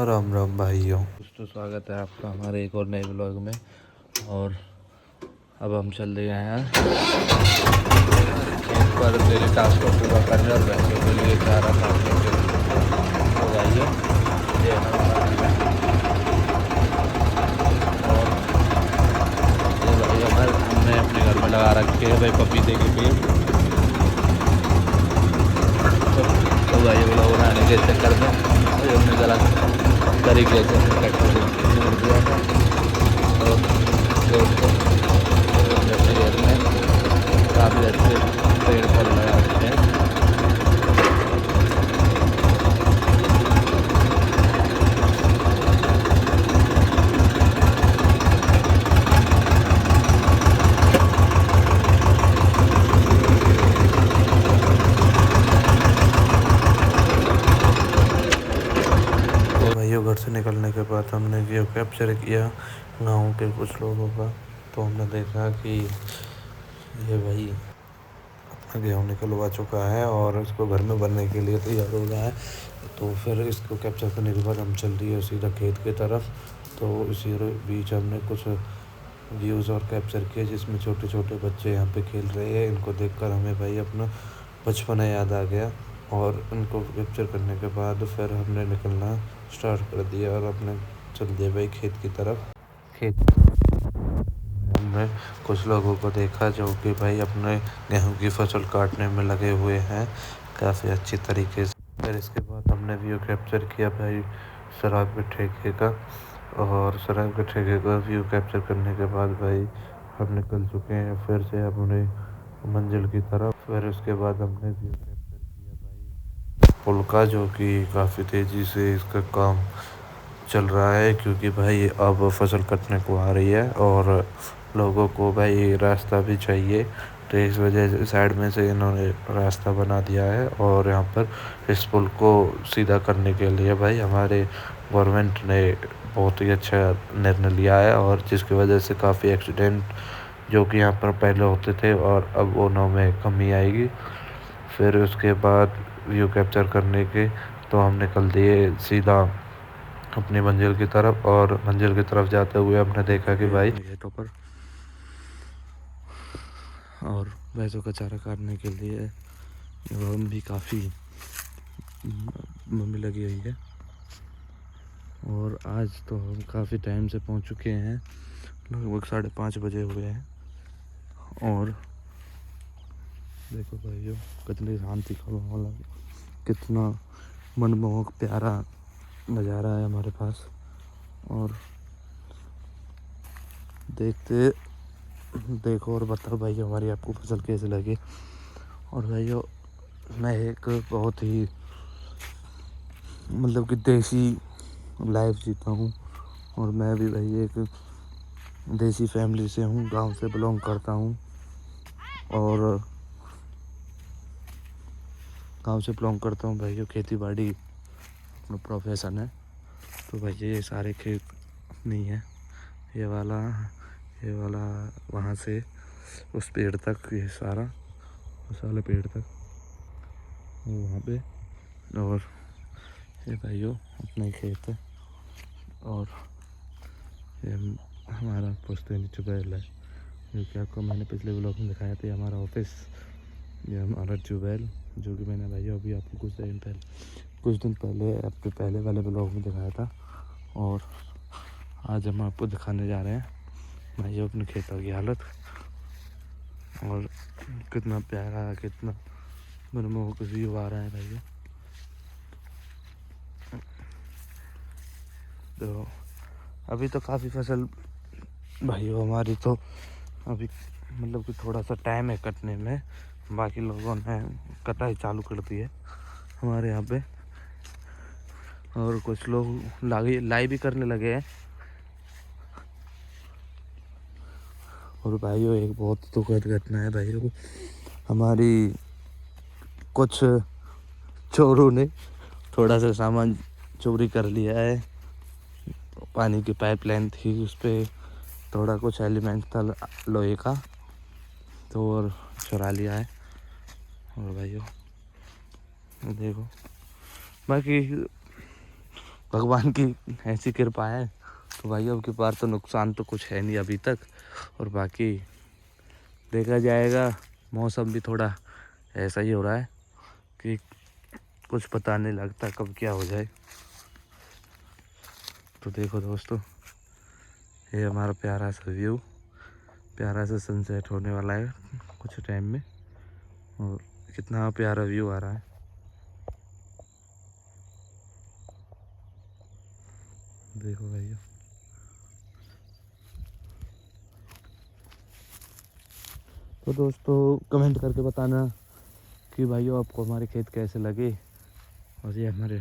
राम राम भाइयों। दोस्तों स्वागत है आपका हमारे एक और नए ब्लॉग में। और अब हम चल रहे हैं खेत पर डेली टास्क को पूरा करने और भैंसों के लिए चारा काटने के लिए। तो भाइयों ये हमारा और ये भाई हमने अपने घर में लगा रखे हैं भाई पपीते के पेड़। तो भाई ब्लॉग बनाने के चक्कर में हमने ज़रा तरीके से ट्रैक्टर को मोड़ दिया था और दोस्तों अपने घर में काफ़ी अच्छे पेड़ पौधे लगा रखे हैं। भाइयों घर से निकलने के बाद हमने जियो कैप्चर किया गाँव के कुछ लोगों का। तो हमने देखा कि ये भाई अपना गेहूँ निकलवा चुका है और इसको घर में भरने के लिए तैयार हो रहा है। तो फिर इसको कैप्चर करने के बाद हम चल रही है सीधा खेत की तरफ। तो इसी बीच हमने कुछ व्यूज़ और कैप्चर किए जिसमें छोटे छोटे बच्चे यहाँ पे खेल रहे हैं। इनको देखकर हमें भाई अपना बचपना याद आ गया और इनको कैप्चर करने के बाद फिर हमने निकलना स्टार्ट कर दिया और अपने चल दिए भाई खेत की तरफ। खेत हमने कुछ लोगों को देखा जो कि भाई अपने गेहूं की फसल काटने में लगे हुए हैं काफ़ी अच्छी तरीके से। फिर इसके बाद हमने व्यू कैप्चर किया भाई शराब के ठेके का। और शराब के ठेके का व्यू कैप्चर करने के बाद भाई हम निकल चुके हैं फिर से अपने मंजिल की तरफ। फिर उसके बाद हमने व्यू कैप्चर किया भाई पुल का, जो कि काफ़ी तेज़ी से इसका काम चल रहा है क्योंकि भाई अब फसल कटने को आ रही है और लोगों को भाई रास्ता भी चाहिए। तो इस वजह से साइड में से इन्होंने रास्ता बना दिया है और यहाँ पर इस पुल को सीधा करने के लिए भाई हमारे गवर्नमेंट ने बहुत ही अच्छा निर्णय लिया है और जिसकी वजह से काफ़ी एक्सीडेंट जो कि यहाँ पर पहले होते थे और अब उनों में कमी आएगी। फिर उसके बाद व्यू कैप्चर करने के तो हम निकल दिए सीधा अपनी मंजिल की तरफ। और मंजिल की तरफ जाते हुए हमने देखा कि भाई खेतों पर और भैंसों का चारा काटने के लिए हम भी काफ़ी मम्मी लगी हुई है। और आज तो हम काफ़ी टाइम से पहुंच चुके हैं, लगभग 5:30 बजे हुए हैं। और देखो भाइयों कितनी शांति का माहौल है, कितना मनमोहक प्यारा नज़ारा है हमारे पास। और देखो और बताओ भाई हमारी आपको फसल कैसे लगी। और भाइयों मैं एक बहुत ही मतलब कि देसी लाइफ जीता हूँ और मैं भी भाई एक देसी फैमिली से हूँ, गांव से बिलोंग करता हूँ और गांव से बिलोंग करता हूँ भाइयों। खेती बाड़ी अपना प्रोफेशन है। तो भाई ये सारे खेत नहीं है, ये वाला वहाँ से उस पेड़ तक, ये सारा उस वाले पेड़ तक वहाँ पे। और ये भाइयों अपना ही खेत है और ये हमारा पुश्तैनी ट्यूबवेल है जो कि आपको मैंने पिछले व्लॉग में दिखाया था। हमारा ऑफिस, ये हमारा ट्यूबवेल जो कि मैंने भाइयों अभी आपको कुछ दिन पहले आपके पहले वाले व्लॉग में दिखाया था। और आज हम आपको दिखाने जा रहे हैं भाइयों अपने खेतों की हालत। और कितना प्यारा, कितना मनमोहक व्यू आ रहा है भाइयों। तो अभी तो काफ़ी फसल भाइयों हमारी तो अभी मतलब कि थोड़ा सा टाइम है कटने में, बाकी लोगों ने कटाई चालू कर दी है हमारे यहाँ पे। और कुछ लोग लाई भी करने लगे हैं। और भाइयों एक बहुत दुखद घटना है भाइयों, हमारी कुछ चोरों ने थोड़ा सा सामान चोरी कर लिया है। पानी की पाइपलाइन थी, उस पर थोड़ा कुछ एलिमेंट था लोहे का, तो और चुरा लिया है। और भाइयों देखो बाकी भगवान की ऐसी कृपा है। तो भाई अब की बार तो नुकसान तो कुछ है नहीं अभी तक। और बाकी देखा जाएगा। मौसम भी थोड़ा ऐसा ही हो रहा है कि कुछ पता नहीं लगता कब क्या हो जाए। तो देखो दोस्तों, ये हमारा प्यारा सा व्यू, प्यारा सा सनसेट होने वाला है कुछ टाइम में। और कितना प्यारा व्यू आ रहा है। देखो भाइयों, तो दोस्तों कमेंट करके बताना कि भाइयों आपको हमारे खेत कैसे लगे। और ये हमारे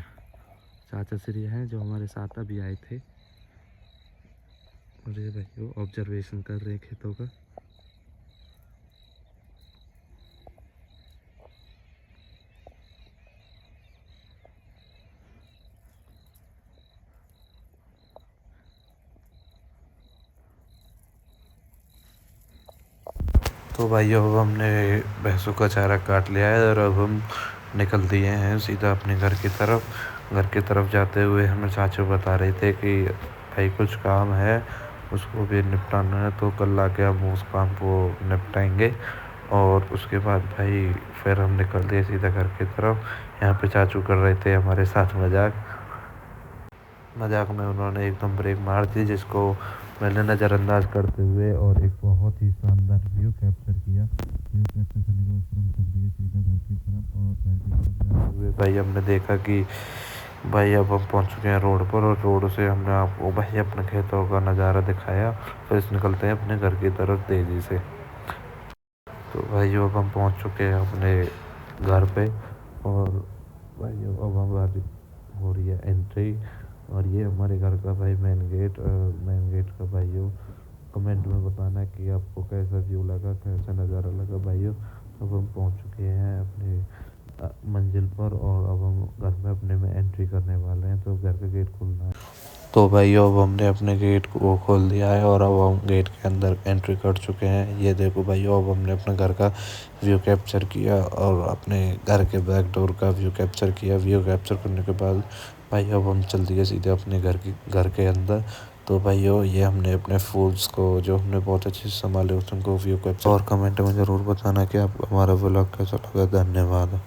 चाचा श्री हैं जो हमारे साथ अभी आए थे। और ये भाइयों ऑब्जर्वेशन कर रहे हैं खेतों का। तो भाइयों अब हमने भैंसों का चारा काट लिया है और अब हम निकल दिए हैं सीधा अपने घर की तरफ। घर की तरफ जाते हुए हमें चाचू बता रहे थे कि भाई कुछ काम है, उसको भी निपटाना है, तो कल आके हम उस काम को निपटाएंगे। और उसके बाद भाई फिर हम निकल दिए सीधा घर की तरफ। यहाँ पे चाचू कर रहे थे हमारे साथ मजाक। मजाक में उन्होंने एकदम ब्रेक मार दी, जिसको मैंने नज़रअंदाज करते हुए और एक बहुत ही शानदार व्यू कैप्चर किया। व्यू कैप्चर करने के बाद फिर हम चल दिए सीधा घर की तरफ। और घर की तरफ जाते हुए भाई हमने देखा कि भाई अब हम पहुंच चुके हैं रोड पर। और रोड से हमने आपको भाई अपने खेतों का नज़ारा दिखाया। फिर निकलते हैं अपने घर की तरफ तेज़ी से। तो भाई अब हम पहुंच चुके हैं अपने घर पे। और भाई अब हमारी हो रही है एंट्री। और ये हमारे घर का भाई मेन गेट का भाइयों कमेंट में बताना कि आपको कैसा व्यू लगा, कैसा नज़ारा लगा भाइयों। अब हम पहुंच चुके हैं अपने मंजिल पर। और अब हम घर में अपने में एंट्री करने वाले हैं, तो घर का गेट खुलना है। तो भाइयों अब हमने अपने गेट को खोल दिया है और अब हम गेट के अंदर एंट्री कर चुके हैं। ये देखो भाइयों, अब हमने अपने घर का व्यू कैप्चर किया और अपने घर के बैक डोर का व्यू कैप्चर किया। व्यू कैप्चर करने के बाद भाई अब हम चल दिए सीधे अपने घर के अंदर। तो भाइयों ये हमने अपने फूड्स को जो हमने बहुत अच्छे से संभाले उनको व्यू कैप्चर। और कमेंट में ज़रूर बताना कि आप हमारा व्लॉग कैसा लगा। धन्यवाद।